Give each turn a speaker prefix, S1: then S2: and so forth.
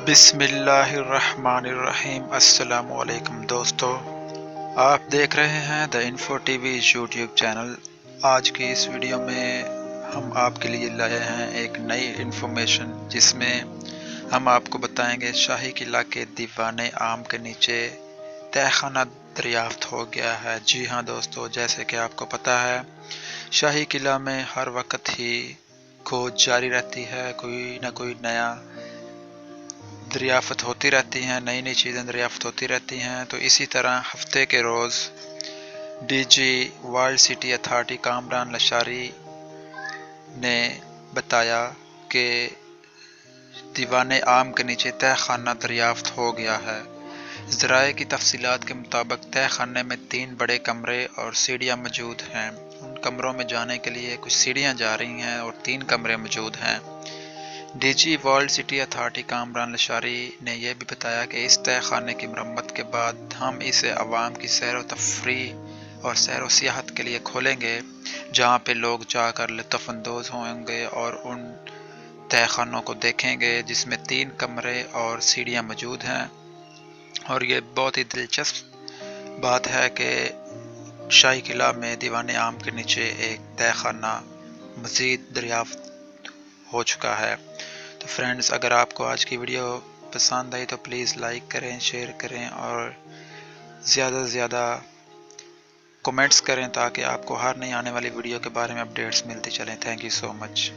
S1: بسم اللہ الرحمن الرحیم۔ السلام علیکم دوستو، آپ دیکھ رہے ہیں the info T V YouTube channel. آج کی اس ویڈیو میں ہم آپ کے لیے لائے ہیں ایک نئی انفارمیشن، جس میں ہم آپ کو بتائیں گے شاہی قلعہ کے دیوان عام کے نیچے تہہ خانہ دریافت ہو گیا ہے۔ جی ہاں دوستو، جیسے کہ آپ کو پتہ ہے شاہی قلعہ میں ہر وقت ہی کھوج جاری رہتی ہے، کوئی نہ کوئی نیا دریافت ہوتی رہتی ہیں، نئی نئی چیزیں دریافت ہوتی رہتی ہیں۔ تو اسی طرح ہفتے کے روز D G world city authority Kamran Lashari نے بتایا کہ دیوان عام کے نیچے تہہ خانہ دریافت ہو گیا ہے۔ ذرائع کی تفصیلات کے مطابق تہہ خانے میں 3 بڑے کمرے اور سیڑھیاں موجود ہیں۔ ان کمروں میں جانے کے لیے کچھ سیڑھیاں جا رہی ہیں اور 3 کمرے موجود ہیں۔ D G world city authority Kamran Lashari نے یہ بھی بتایا کہ اس تہہ خانے کی مرمت کے بعد ہم اسے عوام کی سیر و تفریح اور سیر و سیاحت کے لیے کھولیں گے، جہاں پہ لوگ جا کر لطف اندوز ہوں گے اور ان تہہ خانوں کو دیکھیں گے، جس میں 3 کمرے اور سیڑھیاں موجود ہیں۔ اور یہ بہت ہی دلچسپ بات ہے کہ شاہی قلعہ میں دیوان عام کے نیچے ایک تہہ خانہ مزید دریافت ہو چکا ہے۔ تو فرینڈز، اگر آپ کو آج کی ویڈیو پسند آئی تو پلیز لائک کریں، شیئر کریں اور زیادہ سے زیادہ کمنٹس کریں، تاکہ آپ کو ہر نئی آنے والی ویڈیو کے بارے میں اپڈیٹس ملتی چلیں۔ Thank you so much.